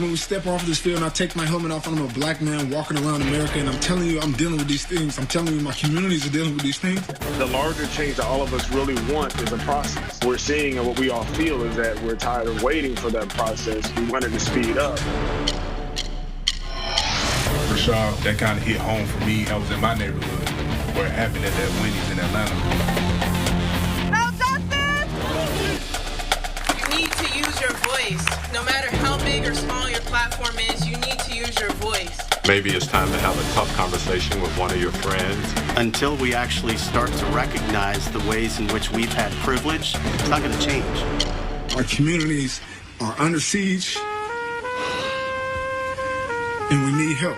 when we step off this field and I take my helmet off and I'm a black man walking around America and I'm telling you I'm dealing with these things. I'm telling you my communities are dealing with these things. The larger change that all of us really want is a process. We're seeing and what we all feel is that we're tired of waiting for that process. We want it to speed up. For sure, that kind of hit home for me. I was in my neighborhood where it happened at that Wendy's in Atlanta. You need to use your voice. No matter how big or small your platform is, you need to use your voice. Maybe it's time to have a tough conversation with one of your friends. Until we actually start to recognize the ways in which we've had privilege, it's not going to change. Our communities are under siege, and we need help.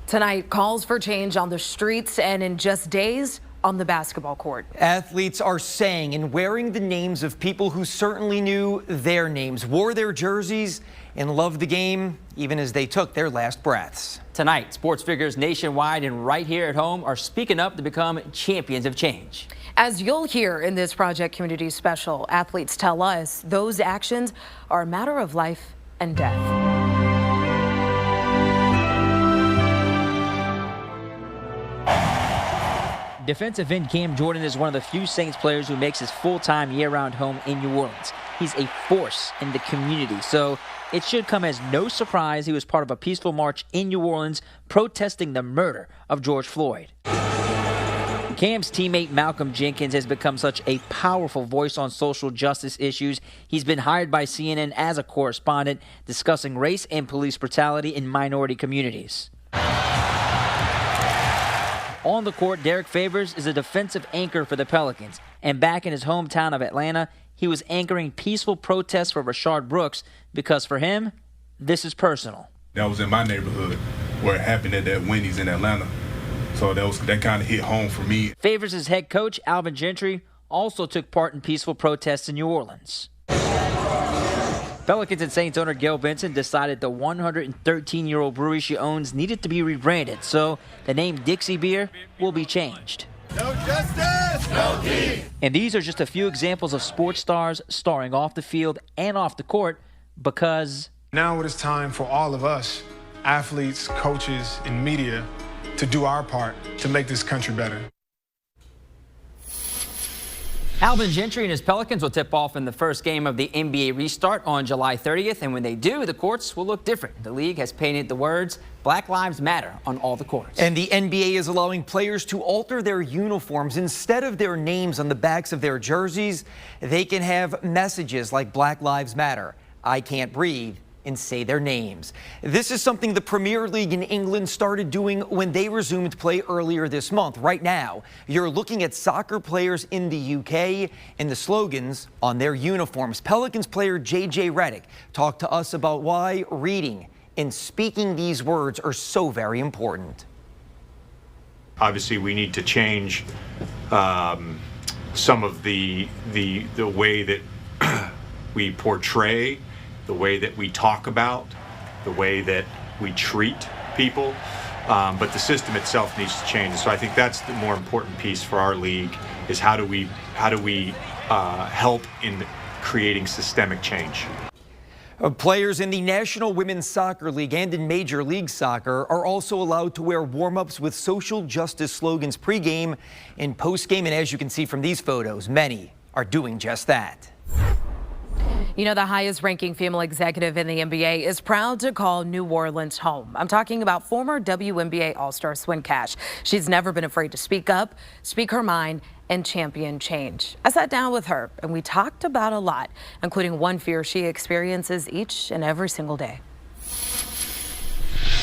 Tonight, calls for change on the streets and in just days on the basketball court. Athletes are saying and wearing the names of people who certainly knew their names, wore their jerseys, and loved the game even as they took their last breaths. Tonight, sports figures nationwide and right here at home are speaking up to become champions of change. As you'll hear in this Project Community Special, athletes tell us those actions are a matter of life and death. Defensive end Cam Jordan is one of the few Saints players who makes his full-time year-round home in New Orleans. He's a force in the community, so it should come as no surprise he was part of a peaceful march in New Orleans protesting the murder of George Floyd. Cam's teammate Malcolm Jenkins has become such a powerful voice on social justice issues. He's been hired by CNN as a correspondent discussing race and police brutality in minority communities. On the court, Derek Favors is a defensive anchor for the Pelicans. And back in his hometown of Atlanta, he was anchoring peaceful protests for Rashard Brooks because for him, this is personal. That was in my neighborhood where it happened at that Wendy's in Atlanta. So that kind of hit home for me. Favors' head coach, Alvin Gentry, also took part in peaceful protests in New Orleans. Pelicans and Saints owner Gail Benson decided the 113-year-old brewery she owns needed to be rebranded, so the name Dixie Beer will be changed. No justice, no peace. And these are just a few examples of sports stars starring off the field and off the court because Now it is time for all of us, athletes, coaches, and media, to do our part to make this country better. Alvin Gentry and his Pelicans will tip off in the first game of the NBA restart on July 30th, and when they do, the courts will look different. The league has painted the words Black Lives Matter on all the courts. And the NBA is allowing players to alter their uniforms. Instead of their names on the backs of their jerseys, they can have messages like Black Lives Matter, I Can't Breathe, and say their names. This is something the Premier League in England started doing when they resumed play earlier this month. Right now, you're looking at soccer players in the UK and the slogans on their uniforms. Pelicans player JJ Redick talked to us about why reading and speaking these words are so very important. Obviously, we need to change some of the way that we portray, the way that we talk about, the way that we treat people, but the system itself needs to change. So I think that's the more important piece for our league is how do we help in creating systemic change. Players in the National Women's Soccer League and in Major League Soccer are also allowed to wear warm-ups with social justice slogans pregame and postgame, and as you can see from these photos, many are doing just that. You know, the highest ranking female executive in the NBA is proud to call New Orleans home. I'm talking about former WNBA All-Star Swin Cash. She's never been afraid to speak up, speak her mind, and champion change. I sat down with her and we talked about a lot, including one fear she experiences each and every single day.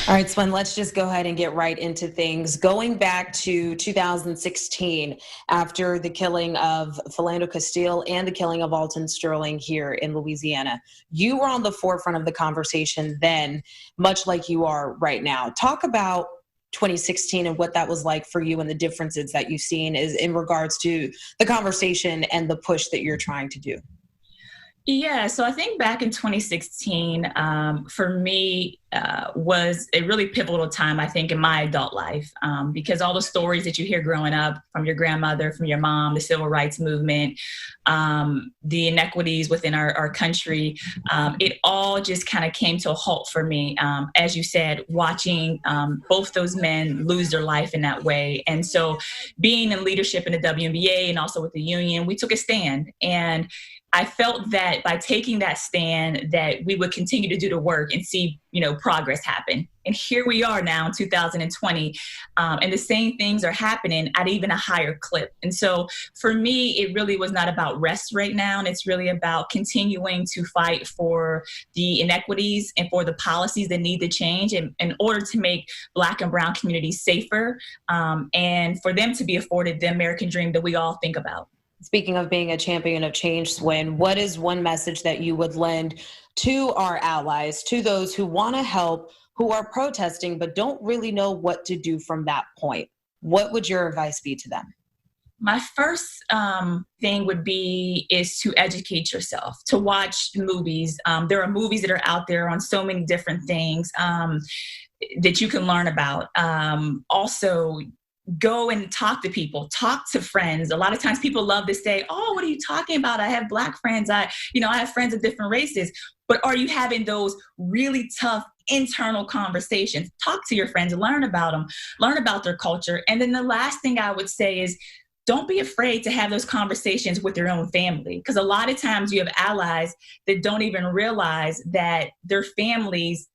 All right, Swin, let's just go ahead and get right into things. Going back to 2016, after the killing of Philando Castile and the killing of Alton Sterling here in Louisiana, you were on the forefront of the conversation then, much like you are right now. Talk about 2016 and what that was like for you and the differences that you've seen is in regards to the conversation and the push that you're trying to do. Yeah, so I think back in 2016, for me, was a really pivotal time, I think, in my adult life, because all the stories that you hear growing up from your grandmother, from your mom, the civil rights movement, the inequities within our country, it all just kind of came to a halt for me. As you said, watching both those men lose their life in that way. And so being in leadership in the WNBA and also with the union, we took a stand. And I felt that by taking that stand that we would continue to do the work and see, progress happen. And here we are now in 2020, and the same things are happening at even a higher clip. And so for me, it really was not about rest right now. And it's really about continuing to fight for the inequities and for the policies that need to change in order to make Black and brown communities safer, and for them to be afforded the American dream that we all think about. Speaking of being a champion of change, Swin, what is one message that you would lend to our allies, to those who want to help, who are protesting, but don't really know what to do from that point? What would your advice be to them? My first thing is to educate yourself, to watch movies. There are movies that are out there on so many different things that you can learn about. Also, go and talk to people, talk to friends. A lot of times people love to say, oh, what are you talking about? I have Black friends. I have friends of different races. But are you having those really tough internal conversations? Talk to your friends, learn about them, learn about their culture. And then the last thing I would say is, don't be afraid to have those conversations with your own family. Because a lot of times you have allies that don't even realize that their families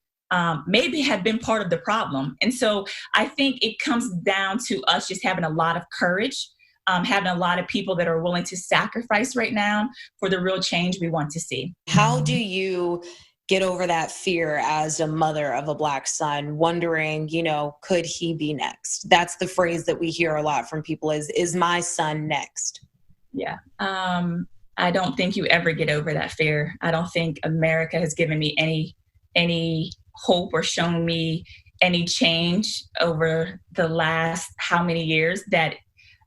maybe have been part of the problem. And so I think it comes down to us just having a lot of courage, having a lot of people that are willing to sacrifice right now for the real change we want to see. How do you get over that fear as a mother of a Black son, wondering, could he be next? That's the phrase that we hear a lot from people is my son next? Yeah. I don't think you ever get over that fear. I don't think America has given me any hope or shown me any change over the last how many years that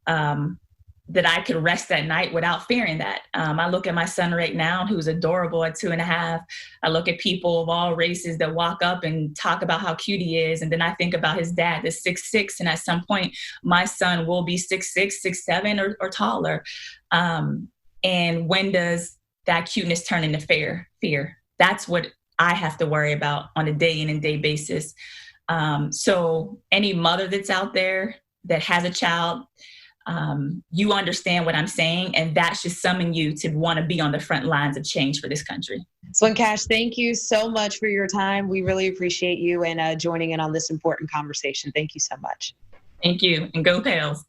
I could rest at night without fearing that. I look at my son right now, who's adorable at 2.5. I look at people of all races that walk up and talk about how cute he is. And then I think about his dad that's 6'6". And at some point, my son will be 6'6", 6'7", or taller. And when does that cuteness turn into fear? That's what I have to worry about on a day in and day basis. So any mother that's out there that has a child, you understand what I'm saying, and that should summon you to want to be on the front lines of change for this country. Swin Cash, thank you so much for your time. We really appreciate you and joining in on this important conversation. Thank you so much. Thank you, and go Pels.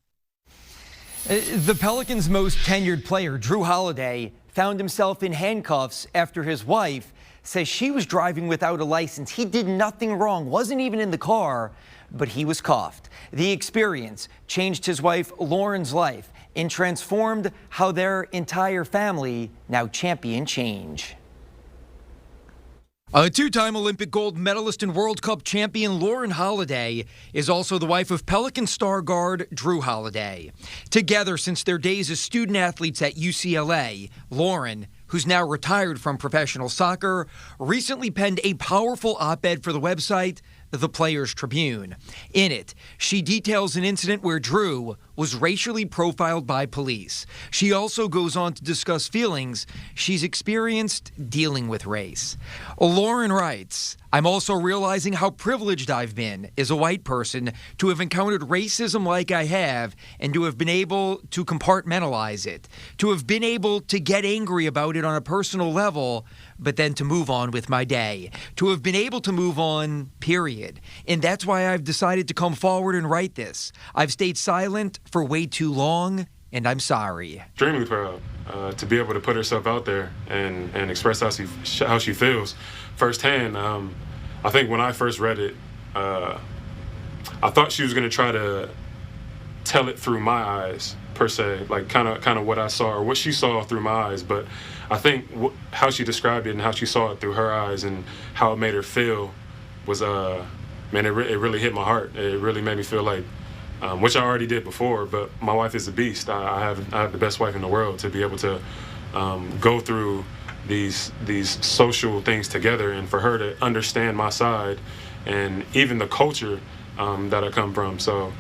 The Pelicans' most tenured player, Jrue Holiday, found himself in handcuffs after his wife says she was driving without a license. He did nothing wrong, wasn't even in the car, but he was cuffed. The experience changed his wife Lauren's life and transformed how their entire family now champion change. A two-time Olympic gold medalist and World Cup champion Lauren Holiday is also the wife of Pelican star guard Jrue Holiday. Together since their days as student athletes at UCLA, Lauren, who's now retired from professional soccer, recently penned a powerful op-ed for the website The Players Tribune. In it, she details an incident where Jrue was racially profiled by police. She also goes on to discuss feelings she's experienced dealing with race. Lauren writes, I'm also realizing how privileged I've been as a white person to have encountered racism like I have and to have been able to compartmentalize it, to have been able to get angry about it on a personal level, but then to move on with my day, to have been able to move on, period. And that's why I've decided to come forward and write this. I've stayed silent for way too long, and I'm sorry. Extremely proud to be able to put herself out there and express how she feels firsthand. I think when I first read it, I thought she was going to try to tell it through my eyes, per se, like kind of what I saw or what she saw through my eyes. But I think how she described it and how she saw it through her eyes and how it made her feel was, man, it really hit my heart. It really made me feel like, which I already did before, but my wife is a beast. I have the best wife in the world to be able to go through these social things together, and for her to understand my side and even the culture that I come from. So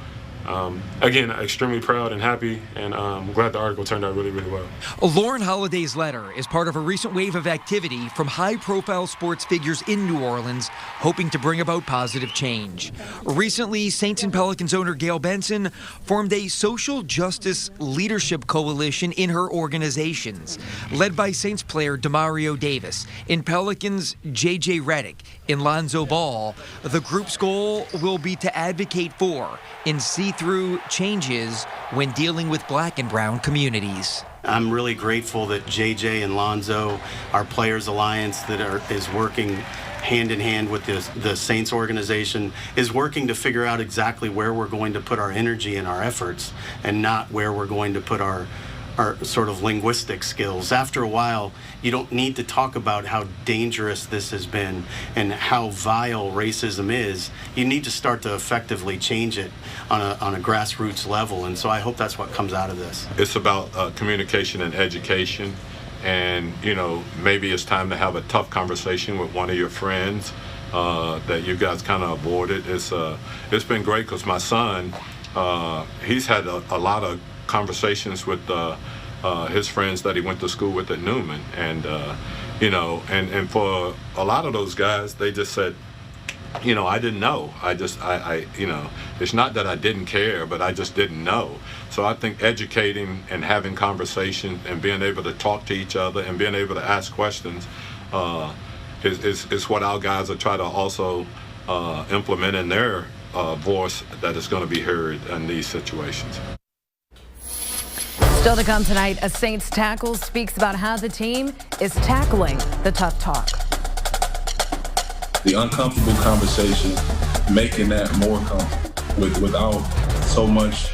again, extremely proud and happy, and I'm glad the article turned out really, really well. Lauren Holiday's letter is part of a recent wave of activity from high-profile sports figures in New Orleans, hoping to bring about positive change. Recently, Saints and Pelicans owner Gail Benson formed a social justice leadership coalition in her organizations, led by Saints player Demario Davis, in Pelicans J.J. Redick, in Lonzo Ball. The group's goal will be to advocate for and see through changes when dealing with black and brown communities. I'm really grateful that JJ and Lonzo, our Players Alliance that is working hand in hand with the Saints organization, is working to figure out exactly where we're going to put our energy and our efforts, and not where we're going to put our sort of linguistic skills. After a while, you don't need to talk about how dangerous this has been and how vile racism is. You need to start to effectively change it on a grassroots level, and so I hope that's what comes out of this. It's about communication and education, and maybe it's time to have a tough conversation with one of your friends that you guys kind of avoided. It's been great because my son, he's had a lot of conversations with his friends that he went to school with at Newman, and and for a lot of those guys, they just said, I didn't know. I it's not that I didn't care, but I just didn't know. So I think educating and having conversation and being able to talk to each other and being able to ask questions is what our guys are trying to also implement in their voice that is going to be heard in these situations. Still to come tonight, a Saints tackle speaks about how the team is tackling the tough talk. The uncomfortable conversation, making that more comfortable without so much